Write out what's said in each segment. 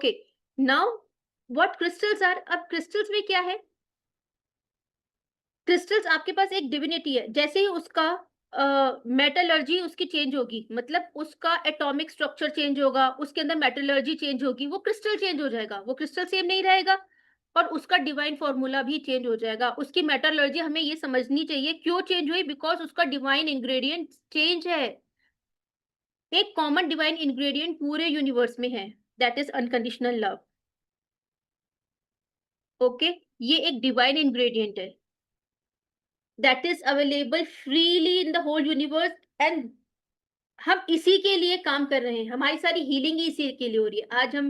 Okay, now what crystals are. अब crystals में क्या है, क्रिस्टल्स आपके पास एक डिविनिटी है, जैसे ही उसका मेटलर्जी उसकी चेंज होगी, मतलब उसका एटॉमिक स्ट्रक्चर चेंज होगा, उसके अंदर मेटलर्जी चेंज होगी, वो क्रिस्टल चेंज हो जाएगा, वो क्रिस्टल सेम नहीं रहेगा और उसका डिवाइन फॉर्मूला भी चेंज हो जाएगा। उसकी मेटलर्जी हमें ये समझनी चाहिए क्यों चेंज हुई, बिकॉज उसका डिवाइन इंग्रेडिएंट चेंज है। एक कॉमन डिवाइन इंग्रेडिएंट पूरे यूनिवर्स में है, that is unconditional love. Okay, ये एक डिवाइन इंग्रेडिएंट है that is available freely in the whole universe, and हम इसी के लिए काम कर रहे हैं, हमारी सारी हीलिंग ही इसी के लिए हो रही है। आज हम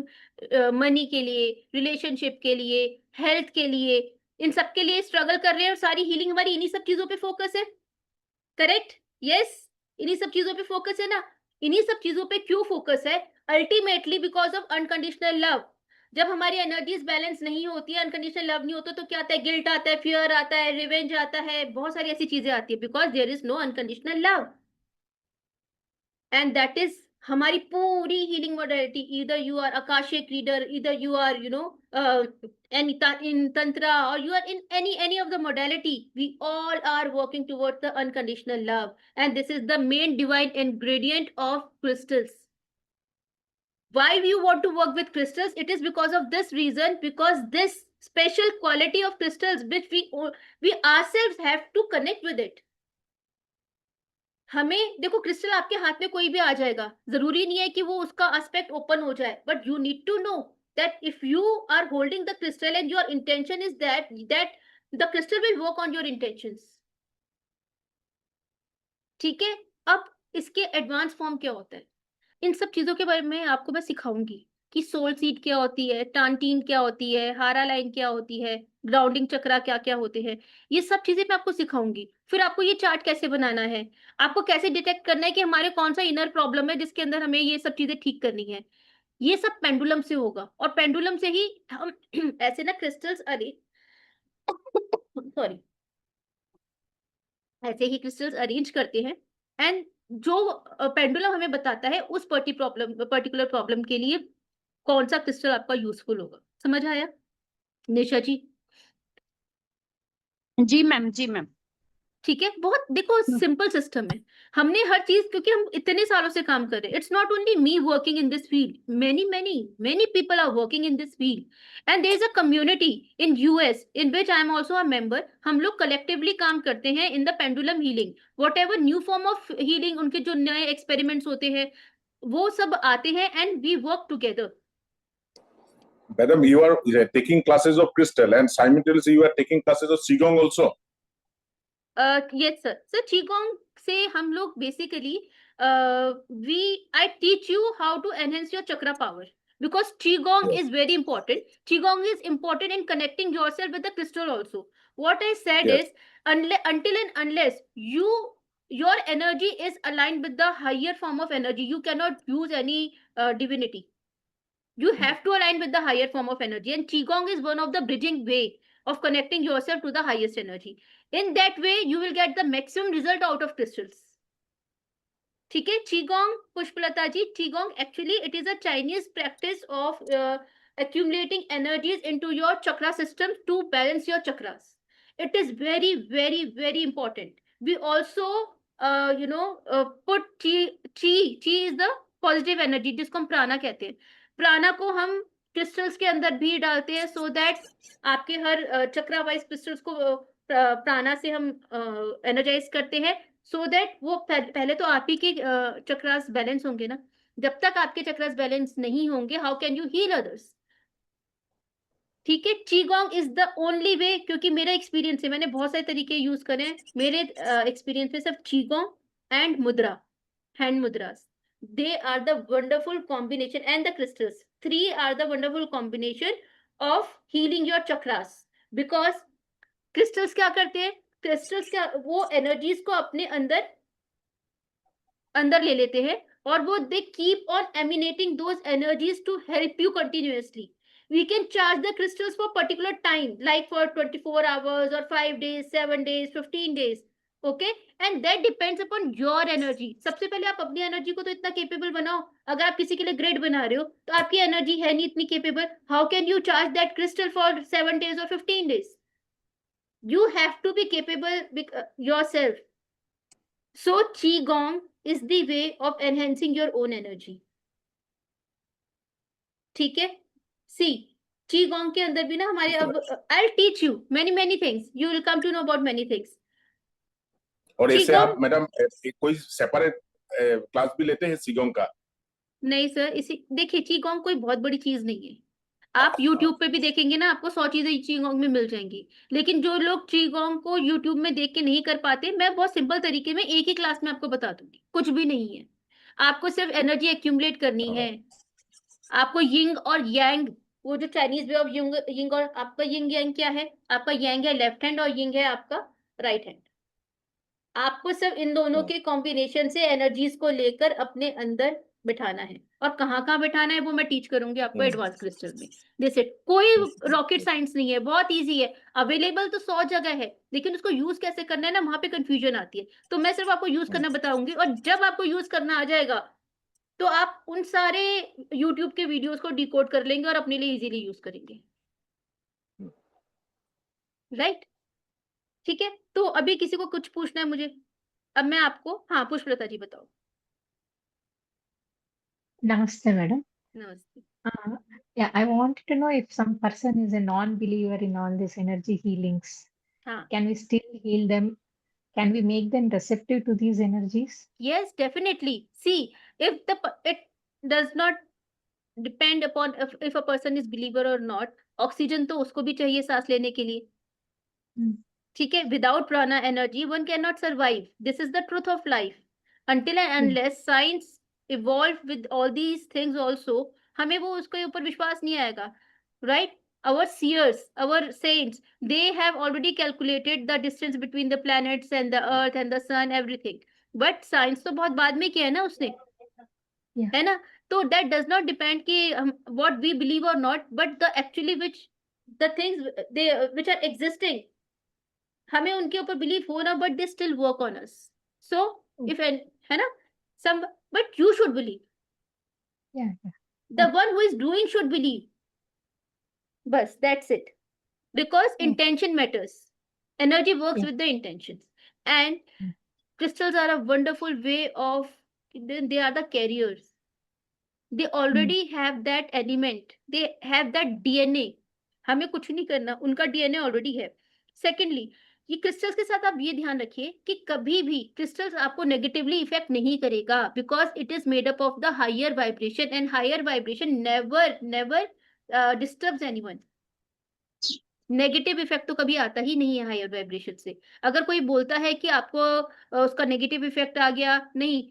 मनी के लिए, रिलेशनशिप के लिए, हेल्थ के लिए, इन सब के लिए स्ट्रगल कर रहे हैं और सारी हीलिंग हमारी इन्हीं सब चीजों पे फोकस है। करेक्ट? यस, इन्हीं सब चीजों पे फोकस है ना। इन्हीं सब चीजों पे क्यों फोकस है? Ultimately because of unconditional love. जब हमारी एनर्जीज बैलेंस नहीं होती है, अनकंडीशनल लव नहीं होता, तो क्या आता है? गिल्ट आता है, फियर आता है, रिवेंज आता है, बहुत सारी ऐसी चीजें आती है, because there is no unconditional love. And that is हमारी पूरी healing modality. Either you are akashic reader, either you are in tantra, or you are in any of the modality, we all are working towards the unconditional love, and this is the main divine ingredient of crystals. Why you want to work with crystals? It is because of this reason, because this special quality of crystals which we ourselves have to connect with it. हमें देखो, crystal आपके हाथ में कोई भी आ जाएगा, जरूरी नहीं है कि वो उसका एस्पेक्ट ओपन हो जाए, but you need to know that if you are holding the crystal and your intention is that the crystal will work on your intentions. ठीक है? अब इसके एडवांस फॉर्म क्या होता है, इन सब चीजों के बारे में आपको मैं सिखाऊंगी कि सोल सीड क्या होती है, टांटीन क्या होती है, हारा लाइन क्या होती है, ग्राउंडिंग चक्रा क्या क्या होते हैं, ये सब चीजें मैं आपको सिखाऊंगी। फिर आपको ये चार्ट कैसे बनाना है, आपको कैसे डिटेक्ट करना है कि हमारे कौन सा इनर प्रॉब्लम है जिसके अंदर हमें ये सब चीजें ठीक करनी है। ये सब पेंडुलम से होगा, और पेंडुलम से ही हम ऐसे ना क्रिस्टल्स, अरे सॉरी, ऐसे ही क्रिस्टल्स अरेंज करते हैं, एंड जो पेंडुलम हमें बताता है उस पर्टिकुलर प्रॉब्लम के लिए कौन सा क्रिस्टल आपका यूजफुल होगा। समझ आया निशा जी? जी मैम, जी मैम। ठीक है, बहुत देखो सिंपल सिस्टम है। हमने हर चीज, क्योंकि हम इतने सालों से काम कर रहे हैं, it's not only me working in this field, many many many people are working in this field, and there is a community in US in which I am also a member. हम लोग collectively काम करते हैं in the pendulum healing, whatever new form of healing, उनके जो नए experiments होते हैं वो सब आते हैं, and we work together. Madam, you are taking classes of crystal and simultaneously you are taking classes of qigong also. Yes sir. Sir qigong से हम लोग basically I teach you how to enhance your chakra power, because qigong Yes. is very important. Qigong is important in connecting yourself with the crystal also. What I said Yes. is, until and unless your energy is aligned with the higher form of energy, you cannot use any divinity. You have to align with the higher form of energy, and qigong is one of the bridging way of connecting yourself to the highest energy. In that way you will get the maximum result out of crystals. ठीक है? qigong, Pushpalata ji, qigong actually it is a Chinese practice of accumulating energies into your chakra system to balance your chakras. It is very very very important. We also put chi is the positive energy जिसको हम प्राणा कहते हैं। प्राणा को हम crystals के अंदर भी डालते हैं, सो दैट आपके हर चक्रा वाइज क्रिस्टल्स को प्राणा से हम एनर्जाइज करते हैं, सो दैट वो पहले तो आप ही के चक्रास बैलेंस होंगे ना। जब तक आपके चक्रास बैलेंस नहीं होंगे, how can you heal others? ठीक है? qigong is the only way, क्योंकि मेरा एक्सपीरियंस है, मैंने बहुत सारे तरीके यूज करे हैं, मेरे एक्सपीरियंस में सिर्फ qigong एंड मुद्रा, hand mudras, they are the wonderful combination, and the crystals, three are the wonderful combination of healing your chakras, because crystals क्या करते हैं, crystals क्या, वो energies को अपने अंदर ले लेते हैं, और वो they keep on emanating those energies to help you continuously. We can charge the crystals for particular time, like for 24 hours or 5 days, 7 days, 15 days. Okay, and that depends upon your energy. सबसे पहले आप अपनी energy को तो इतना capable बनाओ। अगर आप किसी के लिए ग्रेड बना रहे हो तो आपकी एनर्जी है नहीं इतनी capable, how can you charge that crystal for 7 days or 15 days? You have to be capable yourself. So qigong is the way of enhancing your own energy. ठीक है, सी qigong के अंदर भी ना हमारे अब I'll teach you many things. You will come to know about many things. और ऐसे qigong आप मैडम कोई सेपरेट क्लास भी लेते हैं सीगोंग का? नहीं सर, इसी देखिए qigong कोई बहुत बड़ी चीज नहीं है। आप YouTube पे भी देखेंगे ना, आपको 100 चीजें qigong में मिल जाएंगी। लेकिन जो लोग qigong को YouTube में देख के नहीं कर पाते, मैं बहुत सिंपल तरीके में एक ही क्लास में आपको बता दूंगी। कुछ भी नहीं है, आपको सिर्फ एनर्जी एक्यूमुलेट करनी है। आपको यिंग और यांग, वो जो Chinese way of Ying, Ying और आपका यिंग यांग क्या है, आपका यांग है लेफ्ट हैंड और यिंग है आपका राइट हैंड। आपको सिर्फ इन दोनों के कॉम्बिनेशन से एनर्जीज को लेकर अपने अंदर बिठाना है, और कहाँ कहाँ बिठाना है वो मैं टीच करूंगी आपको एडवांस क्रिस्टल में। जैसे कोई रॉकेट साइंस नहीं है, बहुत इजी है। अवेलेबल तो 100 जगह है, लेकिन उसको यूज कैसे करना है ना, वहां पे कंफ्यूजन आती है। तो मैं सिर्फ आपको यूज करना बताऊंगी, और जब आपको यूज करना आ जाएगा तो आप उन सारे यूट्यूब के वीडियोस को डिकोड कर लेंगे और अपने लिए इजीली यूज करेंगे। राइट, ठीक है। तो अभी किसी को कुछ पूछना है मुझे? अब मैं आपको, हाँ पुष्पलता जी बताओ। Namaste, madam. नमस्ते। Yeah, I wanted to know if some person is a non-believer in all these energy healings, हाँ, can we still heal them? Can we make them receptive to these energies? yes, definitely. See, if it does not depend upon if a person is believer or not, oxygen तो उसको भी चाहिए सांस लेने के लिए। Hmm. ठीक है, विदाउट प्राणा energy one can not survive. This is the truth of life. Until and unless science evolve with all these things also, हमें वो उसके ऊपर विश्वास नहीं आएगा। Right, our seers, our saints, they have already calculated the distance between the planets and the earth and the sun, everything. But science तो बहुत बाद में किया है ना उसने, Yeah. है ना। तो that does not depend कि हम what we believe or not, but the actually which the things they which are existing, हमें उनके ऊपर बिलीव हो ना, but they still work on us. So if है ना, some, but you should believe, Yeah. The one who is doing should believe, बस that's it. Because intention matters, energy works with the intentions, and crystals are a wonderful way of, they are the carriers, they already have that element, they have that DNA। हमें कुछ नहीं करना, उनका DNA already है। Secondly, ये crystals के साथ आप ये ध्यान रखिए कि कभी भी क्रिस्टल्स आपको नेगेटिवली इफेक्ट नहीं करेगा, because it is made up of the higher vibration, and higher vibration never never disturbs anyone. Negative effect तो कभी आता ही नहीं है हायर वाइब्रेशन से। अगर कोई बोलता है कि आपको उसका नेगेटिव इफेक्ट आ गया, नहीं,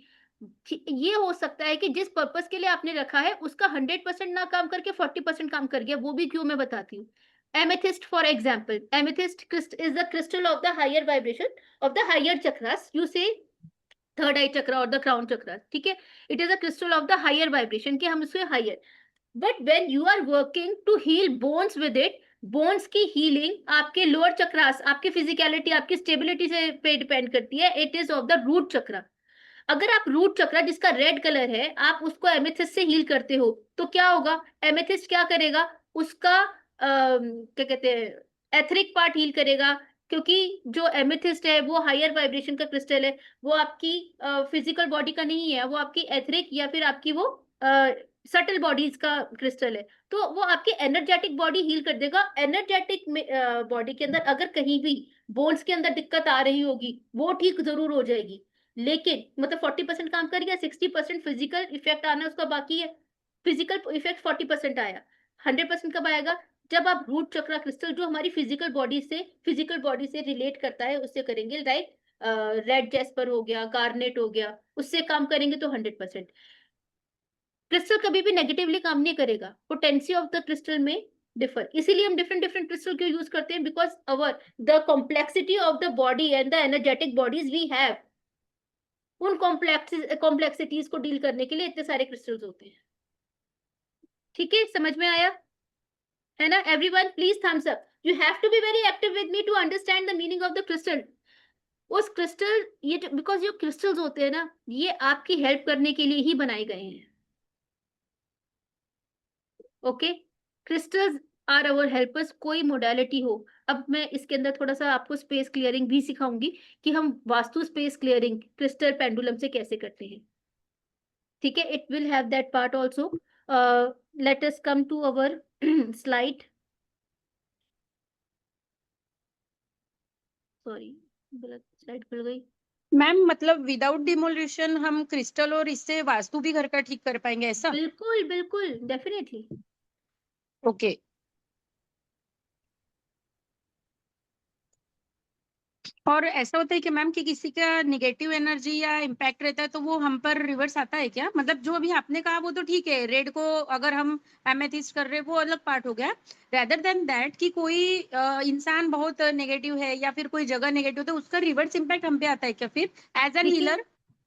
ये हो सकता है कि जिस पर्पस के लिए आपने रखा है उसका 100% ना काम करके 40% काम कर गया। वो भी क्यों, मैं बताती हूँ। Amethyst for example, amethyst is the crystal of the higher vibration of the higher chakras, you say third eye chakra और द क्राउन चक्रा, ठीक है। It is a crystal of the higher vibration कि हम उससे higher, but when you are working to heal bones with it, bones की healing आपके lower chakras, आपकी physicality, आपकी स्टेबिलिटी से पे डिपेंड करती है। It is of the root चक्रा। अगर आप रूट चक्रा जिसका रेड कलर है, आप उसको एमेथिस्ट से हील करते हो, तो क्या होगा, एमेथिस्ट क्या करेगा, उसका क्या कहते हैं, एथरिक पार्ट हील करेगा। क्योंकि जो एमेथिस्ट है वो हायर वाइब्रेशन का क्रिस्टल है, वो आपकी फिजिकल बॉडी का नहीं है, वो आपकी एथरिक या फिर आपकी वो सटल बॉडीज का क्रिस्टल है। तो वो आपकी एनर्जेटिक बॉडी हील कर देगा। एनर्जेटिक बॉडी के अंदर अगर कहीं भी बोन्स के अंदर दिक्कत आ रही होगी, वो ठीक जरूर हो जाएगी। लेकिन मतलब 40% काम कर गया, 60% फिजिकल इफेक्ट आना उसका बाकी है। फिजिकल इफेक्ट 40% आया, 100% कब आएगा, जब आप रूट चक्रा क्रिस्टल जो हमारी फिजिकल बॉडी से रिलेट करता है उससे करेंगे। लाइक रेड जेस्पर हो गया, गार्नेट हो गया, उससे काम करेंगे तो 100%। क्रिस्टल कभी भी नेगेटिवली काम नहीं करेगा, पोटेंसी ऑफ द क्रिस्टल में डिफर। इसीलिए हम डिफरेंट डिफरेंट क्रिस्टल क्यों यूज करते हैं, because our the complexity of the body and the energetic bodies we have, उन कॉम्प्लेक्सिटीज को डील करने के लिए इतने सारे क्रिस्टल्स होते हैं। ठीक है, समझ में आया है ना? Everyone please thumbs up. You have to be very active with me to understand the meaning of the crystal. उस क्रिस्टल, ये बिकॉज जो क्रिस्टल्स होते हैं ना, ये आपकी हेल्प करने के लिए ही बनाए गए हैं। Okay, crystals are our helpers, कोई मोडालिटी हो। अब मैं इसके अंदर थोड़ा सा आपको स्पेस क्लियरिंग भी सिखाऊंगी कि हम vastu space clearing crystal pendulum से कैसे करते हैं। ठीक है, it will have that part also. Let us come to our slide. Sorry, गलत स्लाइड खुल गई। मैम मतलब विदाउट डिमोलिशन हम क्रिस्टल और इससे वास्तु भी घर का ठीक कर पाएंगे ऐसा? बिल्कुल बिल्कुल, डेफिनेटली। ओके। और ऐसा होता है कि मैम कि किसी का निगेटिव एनर्जी या इम्पैक्ट रहता है तो वो हम पर रिवर्स आता है क्या? मतलब जो अभी आपने कहा वो तो ठीक है, रेड को अगर हम एमेथिस्ट कर रहे हैं वो अलग पार्ट हो गया। रेदर देन दैट कि कोई इंसान बहुत नेगेटिव है या फिर कोई जगह नेगेटिव तो उसका रिवर्स इम्पैक्ट हम पे आता है क्या फिर एज एन देखिए, हीलर?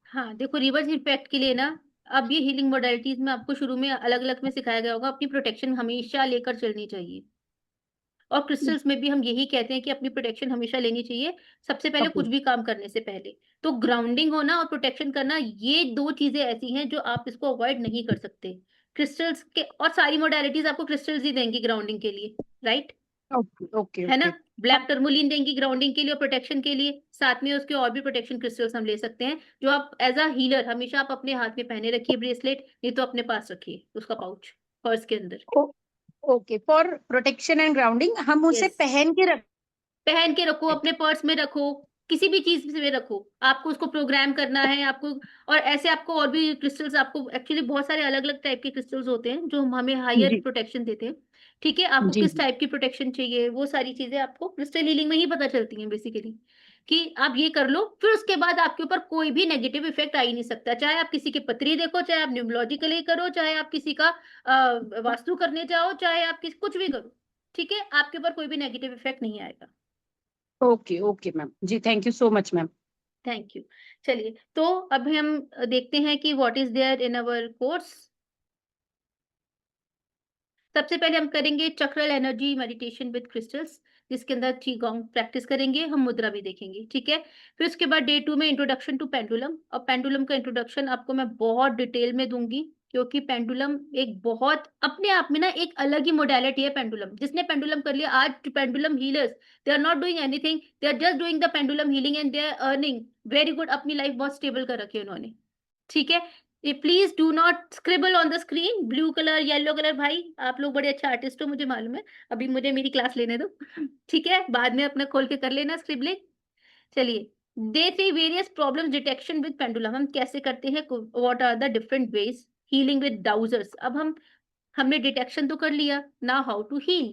हाँ देखो, रिवर्स इम्पैक्ट के लिए ना, अब ये हीलिंग मोडालिटीज में आपको शुरू में अलग अलग में सिखाया गया होगा, अपनी प्रोटेक्शन हमेशा लेकर चलनी चाहिए। और क्रिस्टल्स में भी हम यही कहते हैं कि अपनी प्रोटेक्शन हमेशा लेनी चाहिए, सबसे पहले ओके कुछ भी काम करने से पहले। तो ग्राउंडिंग होना और प्रोटेक्शन करना, ये दो चीजें ऐसी हैं जो आप इसको अवॉइड नहीं कर सकते। क्रिस्टल्स के और सारी मोडालिटीज आपको क्रिस्टल्स ही देंगी ग्राउंडिंग के लिए, राइट? ओके ओके है ना? ओके। ब्लैक टर्मोलिन देंगी ग्राउंडिंग के लिए और प्रोटेक्शन के लिए, साथ में उसके और भी प्रोटेक्शन क्रिस्टल्स हम ले सकते हैं, जो आप एज अ हीलर हमेशा आप अपने हाथ में पहने रखिए, ब्रेसलेट नहीं तो अपने पास रखिए उसका पाउच पर्स के अंदर। Okay, for protection and grounding हम उसे यस, पहन के रख। पहन के रखो, अपने पर्स में रखो, किसी भी चीज में रखो। आपको उसको प्रोग्राम करना है आपको। और ऐसे आपको और भी क्रिस्टल्स, आपको एक्चुअली बहुत सारे अलग अलग टाइप के क्रिस्टल्स होते हैं जो हमें हायर जी प्रोटेक्शन देते हैं। ठीक है, आपको जी किस टाइप की प्रोटेक्शन चाहिए, वो सारी चीजें आपको क्रिस्टल हीलिंग में ही पता चलती हैं बेसिकली, कि आप ये कर लो, फिर उसके बाद आपके ऊपर कोई भी नेगेटिव इफेक्ट आ ही नहीं सकता। चाहे आप किसी की पत्री देखो, चाहे आप न्यूमरोलॉजिकली करो, चाहे आप किसी का वास्तु करने जाओ, चाहे आप कुछ भी करो, ठीक है, आपके ऊपर कोई भी नेगेटिव इफेक्ट नहीं आएगा। Okay okay ma'am ji, thank you so much ma'am. Thank you. चलिए, तो अभी हम देखते हैं कि what is there in our course. सबसे पहले हम करेंगे chakral energy meditation with crystals, जिसके अंदर चीगोंग प्रैक्टिस करेंगे, हम मुद्रा भी देखेंगे, ठीक है। फिर उसके बाद डे 2 में इंट्रोडक्शन टू पेंडुलम, और पेंडुलम का इंट्रोडक्शन आपको मैं बहुत डिटेल में दूंगी, क्योंकि पेंडुलम एक बहुत अपने आप में ना एक अलग ही मोडालिटी है। पेंडुलम, जिसने पेंडुलम कर लिया, आज pendulum healers, they are not doing anything, they are just doing the pendulum healing and they are earning very good, अपनी लाइफ बहुत स्टेबल कर रखी है उन्होंने, ठीक है। Please do not scribble on the screen, blue colour yellow colour, भाई आप लोग बड़े अच्छे आर्टिस्ट हो मुझे मालूम है, अभी मुझे मेरी क्लास लेने दो ठीक है, बाद में अपना खोल के कर लेना स्क्रिबलिंग। चलिए, day 3 various problem detection with pendulum, हम कैसे करते हैं, what are the different ways, healing with dowsers. अब हमने डिटेक्शन तो कर लिया, now how to heal,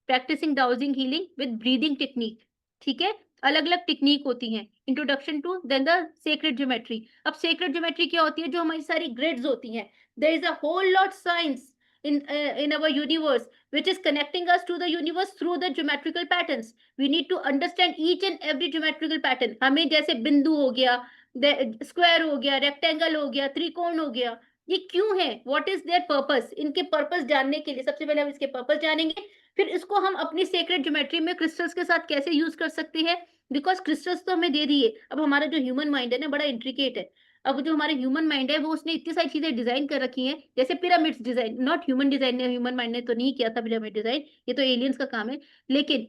practising dowsing healing with breathing technique, ठीक है। अलग अलग टेक्निक होती हैं, introduction to, then the sacred geometry. अब सेक्रेड ज्योमेट्री क्या होती है, जो हमारी सारी ग्रिड्स होती हैं, there is a whole lot science in our universe which is connecting us to the universe through the geometrical patterns. We need to understand each and every geometrical pattern. हमें जैसे बिंदु हो गया, स्क्वायर हो गया, rectangle हो गया, त्रिकोण हो गया, ये क्यों है, व्हाट इज देयर पर्पस, इनके पर्पस जानने के लिए सबसे पहले हम इसके पर्पस जानेंगे, फिर इसको हम अपनी सेक्रेड ज्योमेट्री में क्रिस्टल्स के साथ कैसे यूज कर सकते हैं। बिकॉज क्रिस्टल्स तो हमें दे दिए, अब हमारा जो ह्यूमन माइंड है ना बड़ा इंट्रिकेट है। अब जो हमारे ह्यूमन माइंड है वो उसने इतनी सारी चीजें डिजाइन कर रखी हैं, जैसे pyramids design, not human design ने, ह्यूमन माइंड ने तो नहीं किया था पिरामिड डिजाइन, ये तो एलियंस का काम है, लेकिन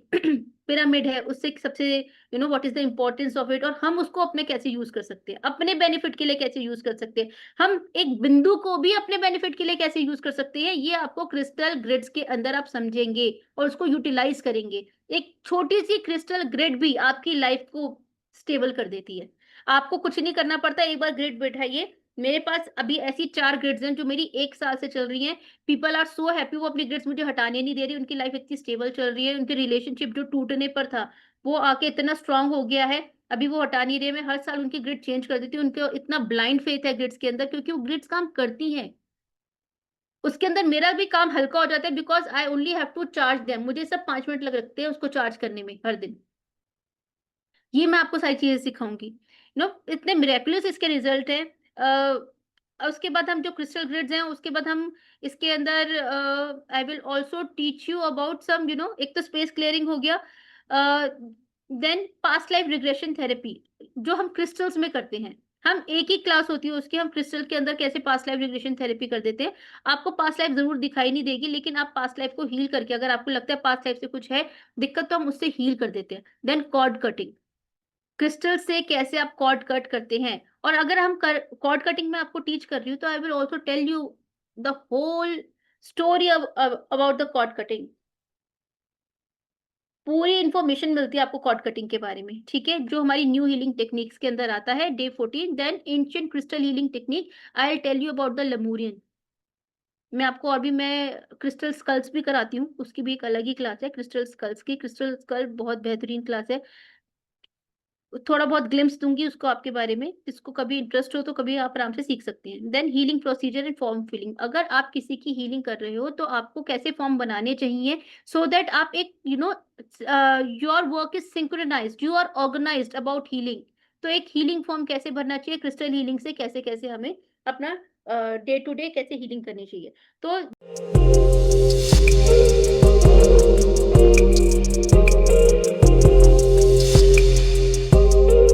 पिरामिड है, उससे सबसे what is the importance of it, और हम उसको अपने कैसे यूज कर सकते हैं, अपने बेनिफिट के लिए कैसे यूज कर सकते हैं, हम एक बिंदु को भी अपने बेनिफिट के लिए कैसे यूज कर सकते हैं, ये आपको क्रिस्टल ग्रिड्स के अंदर आप समझेंगे और उसको यूटिलाइज करेंगे। एक छोटी सी क्रिस्टल ग्रिड भी आपकी लाइफ को स्टेबल कर देती है, आपको कुछ नहीं करना पड़ता, एक बार ग्रिड बैठाइए। मेरे पास अभी ऐसी 4 ग्रिड्स हैं जो मेरी 1 साल से चल रही हैं, पीपल आर सो हैप्पी, वो अपनी ग्रिड्स मुझे हटाने नहीं दे रही, उनकी लाइफ इतनी स्टेबल चल रही है, उनके रिलेशनशिप जो टूटने पर था वो आके इतना स्ट्रांग हो गया है, अभी वो हटा नहीं रहे, मैं हर साल उनकी ग्रिड चेंज कर देती हूँ, उनको इतना ब्लाइंड फेथ है ग्रिड्स के अंदर, क्योंकि वो ग्रिड्स काम करती हैं, उसके अंदर मेरा भी काम हल्का हो जाता है, because I only have to charge them, मुझे सब 5 मिनट लग रखते हैं उसको चार्ज करने में हर दिन। ये मैं आपको सारी चीजें सिखाऊंगी, इतने मिरेकुलस इसके रिजल्ट है। उसके बाद हम जो क्रिस्टल ग्रिड्स हैं, उसके बाद हम इसके अंदर I will also teach you about some एक तो स्पेस क्लियरिंग हो गया, then past life regression therapy जो हम क्रिस्टल्स में करते हैं, हम एक ही क्लास होती है उसकी, हम क्रिस्टल के अंदर कैसे पास्ट लाइफ रिग्रेशन थेरेपी कर देते हैं। आपको पास्ट लाइफ जरूर दिखाई नहीं देगी, लेकिन आप पास्ट लाइफ को हील करके, अगर आपको लगता है पास्ट लाइफ से कुछ है दिक्कत, तो हम उससे हील कर देते हैं। देन कॉर्ड कटिंग, क्रिस्टल से कैसे आप कॉर्ड कट करते हैं। और अगर हम कॉर्ड कटिंग में आपको टीच कर रही हूँ, तो I will also tell you the whole story about the cord cutting. पूरी इंफॉर्मेशन मिलती है आपको कॉर्ड कटिंग के बारे में, ठीक है, जो हमारी न्यू हीलिंग टेक्निक्स के अंदर आता है, day 14। Then ancient crystal healing technique, I will tell you about the Lemurian. मैं आपको और भी, मैं क्रिस्टल स्कल्स भी कराती हूँ, उसकी भी एक अलग ही क्लास है क्रिस्टल स्कल्स की। क्रिस्टल स्कल बहुत बेहतरीन क्लास है, थोड़ा बहुत ग्लिम्स दूंगी उसको आपके बारे में, जिसको कभी इंटरेस्ट हो तो कभी आप आराम से सीख सकते हैं। Then healing procedure and form filling, अगर आप किसी की हीलिंग कर रहे हो तो आपको कैसे फॉर्म बनाने चाहिए, सो दैट आप एक your work is synchronized, you are organized about healing. तो एक हीलिंग फॉर्म कैसे भरना चाहिए क्रिस्टल हीलिंग से, कैसे कैसे हमें अपना डे टू डे कैसे हीलिंग करनी चाहिए। तो